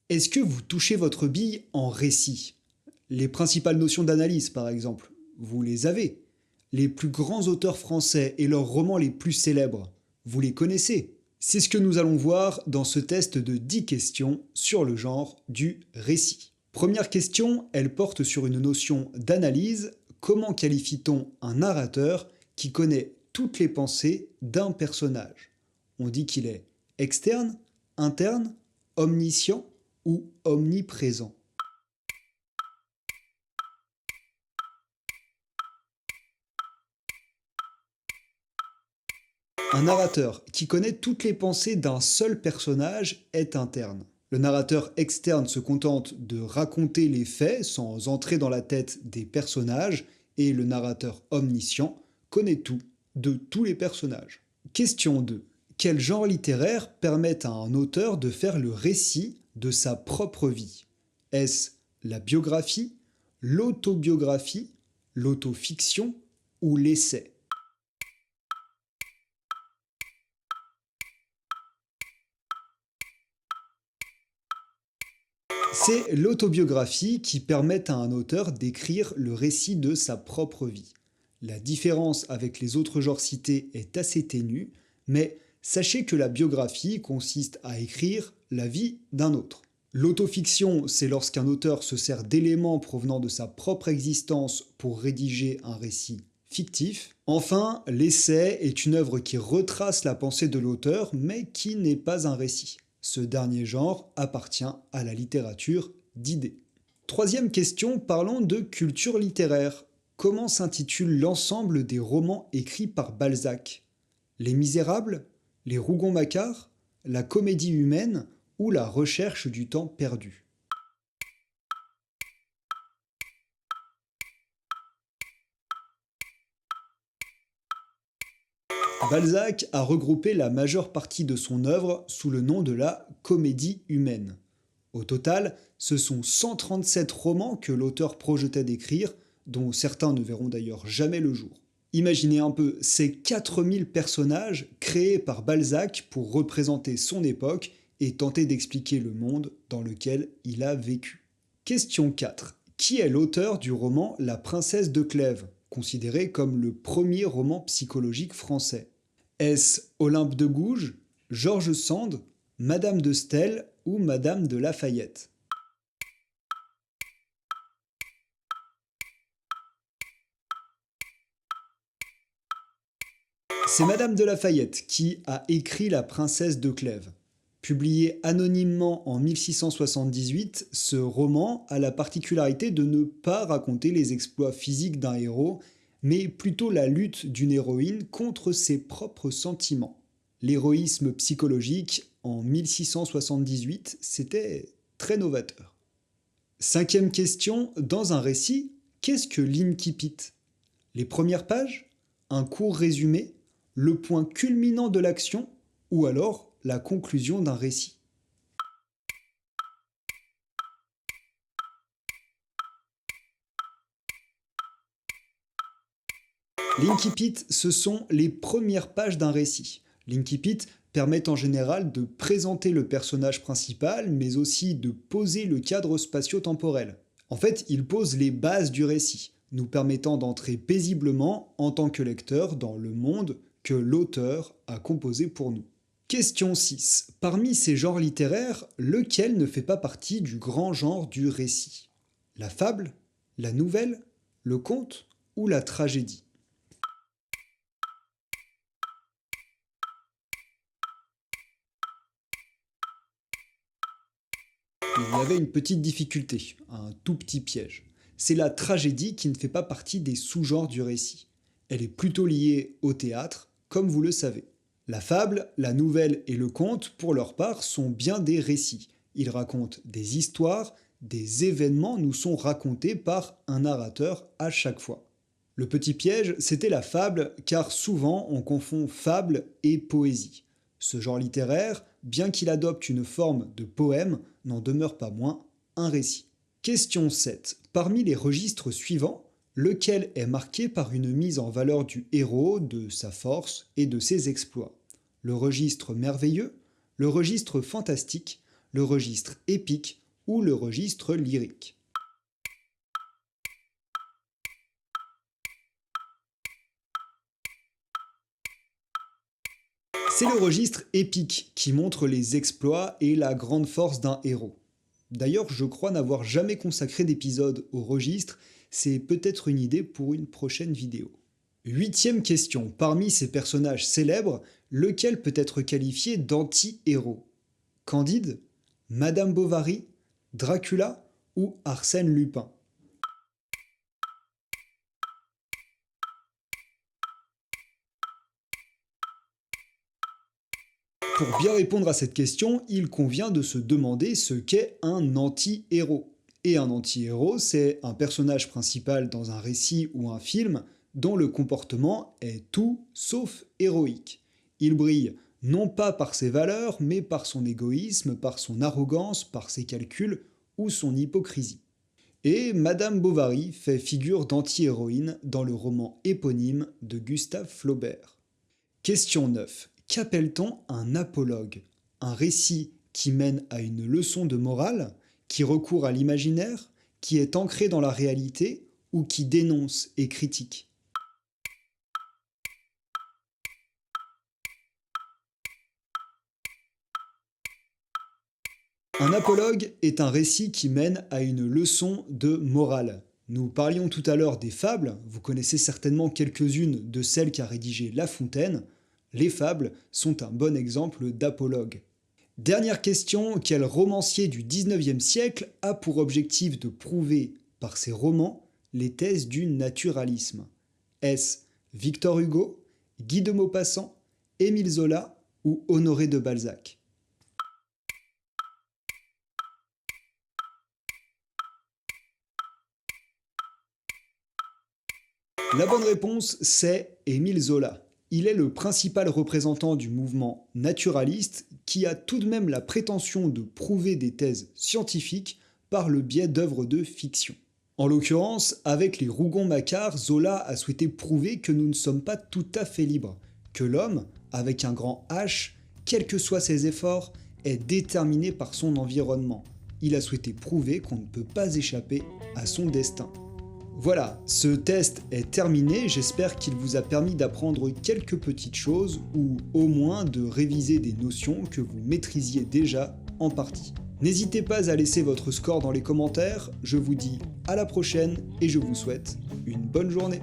Est-ce que vous touchez votre bille en récit? Les principales notions d'analyse, par exemple, vous les avez. Les plus grands auteurs français et leurs romans les plus célèbres, vous les connaissez. C'est ce que nous allons voir dans ce test de 10 questions sur le genre du récit. Première question, elle porte sur une notion d'analyse. Comment qualifie-t-on un narrateur qui connaît toutes les pensées d'un personnage? On dit qu'il est externe, interne, omniscient ou omniprésent. Un narrateur qui connaît toutes les pensées d'un seul personnage est interne. Le narrateur externe se contente de raconter les faits sans entrer dans la tête des personnages et le narrateur omniscient connaît tout de tous les personnages. Question 2. Quel genre littéraire permet à un auteur de faire le récit de sa propre vie? Est-ce la biographie, l'autobiographie, l'autofiction ou l'essai? C'est l'autobiographie qui permet à un auteur d'écrire le récit de sa propre vie. La différence avec les autres genres cités est assez ténue, mais sachez que la biographie consiste à écrire la vie d'un autre. L'autofiction, c'est lorsqu'un auteur se sert d'éléments provenant de sa propre existence pour rédiger un récit fictif. Enfin, l'essai est une œuvre qui retrace la pensée de l'auteur, mais qui n'est pas un récit. Ce dernier genre appartient à la littérature d'idées. Troisième question, parlons de culture littéraire. Comment s'intitule l'ensemble des romans écrits par Balzac? Les Misérables, les Rougon-Macquart, la Comédie humaine ou la Recherche du temps perdu? Balzac a regroupé la majeure partie de son œuvre sous le nom de la Comédie humaine. Au total, ce sont 137 romans que l'auteur projetait d'écrire, dont certains ne verront d'ailleurs jamais le jour. Imaginez un peu ces 4000 personnages créés par Balzac pour représenter son époque et tenter d'expliquer le monde dans lequel il a vécu. Question 4. Qui est l'auteur du roman La Princesse de Clèves, considéré comme le premier roman psychologique français? Est-ce Olympe de Gouges, George Sand, Madame de Staël ou Madame de Lafayette? C'est Madame de Lafayette qui a écrit La Princesse de Clèves. Publié anonymement en 1678, ce roman a la particularité de ne pas raconter les exploits physiques d'un héros, mais plutôt la lutte d'une héroïne contre ses propres sentiments. L'héroïsme psychologique en 1678, c'était très novateur. Cinquième question, dans un récit, qu'est-ce que l'incipit? Les premières pages? Un court résumé? Le point culminant de l'action? Ou alors la conclusion d'un récit? L'incipit, ce sont les premières pages d'un récit. L'incipit permet en général de présenter le personnage principal, mais aussi de poser le cadre spatio-temporel. En fait, il pose les bases du récit, nous permettant d'entrer paisiblement en tant que lecteur dans le monde que l'auteur a composé pour nous. Question 6. Parmi ces genres littéraires, lequel ne fait pas partie du grand genre du récit? La fable, la nouvelle, le conte ou la tragédie? Il y avait une petite difficulté, un tout petit piège. C'est la tragédie qui ne fait pas partie des sous-genres du récit. Elle est plutôt liée au théâtre, comme vous le savez. La fable, la nouvelle et le conte, pour leur part, sont bien des récits. Ils racontent des histoires, des événements nous sont racontés par un narrateur à chaque fois. Le petit piège, c'était la fable, car souvent on confond fable et poésie. Ce genre littéraire, bien qu'il adopte une forme de poème, n'en demeure pas moins un récit. Question 7. Parmi les registres suivants, lequel est marqué par une mise en valeur du héros, de sa force et de ses exploits? Le registre merveilleux, le registre fantastique, le registre épique ou le registre lyrique. C'est le registre épique qui montre les exploits et la grande force d'un héros. D'ailleurs, je crois n'avoir jamais consacré d'épisode au registre, c'est peut-être une idée pour une prochaine vidéo. 8e question, parmi ces personnages célèbres, lequel peut être qualifié d'anti-héros? Candide, Madame Bovary, Dracula ou Arsène Lupin? Pour bien répondre à cette question, il convient de se demander ce qu'est un anti-héros. Et un anti-héros, c'est un personnage principal dans un récit ou un film dont le comportement est tout sauf héroïque. Il brille non pas par ses valeurs, mais par son égoïsme, par son arrogance, par ses calculs ou son hypocrisie. Et Madame Bovary fait figure d'anti-héroïne dans le roman éponyme de Gustave Flaubert. Question 9. Qu'appelle-t-on un apologue? Un récit qui mène à une leçon de morale, qui recourt à l'imaginaire, qui est ancré dans la réalité ou qui dénonce et critique? Un apologue est un récit qui mène à une leçon de morale. Nous parlions tout à l'heure des fables, vous connaissez certainement quelques-unes de celles qu'a rédigées La Fontaine. Les fables sont un bon exemple d'apologue. Dernière question, quel romancier du 19e siècle a pour objectif de prouver par ses romans les thèses du naturalisme? Est-ce Victor Hugo, Guy de Maupassant, Émile Zola ou Honoré de Balzac? La bonne réponse, c'est Émile Zola. Il est le principal représentant du mouvement naturaliste qui a tout de même la prétention de prouver des thèses scientifiques par le biais d'œuvres de fiction. En l'occurrence, avec les Rougon-Macquart, Zola a souhaité prouver que nous ne sommes pas tout à fait libres, que l'homme, avec un grand H, quels que soient ses efforts, est déterminé par son environnement. Il a souhaité prouver qu'on ne peut pas échapper à son destin. Voilà, ce test est terminé, j'espère qu'il vous a permis d'apprendre quelques petites choses ou au moins de réviser des notions que vous maîtrisiez déjà en partie. N'hésitez pas à laisser votre score dans les commentaires, je vous dis à la prochaine et je vous souhaite une bonne journée.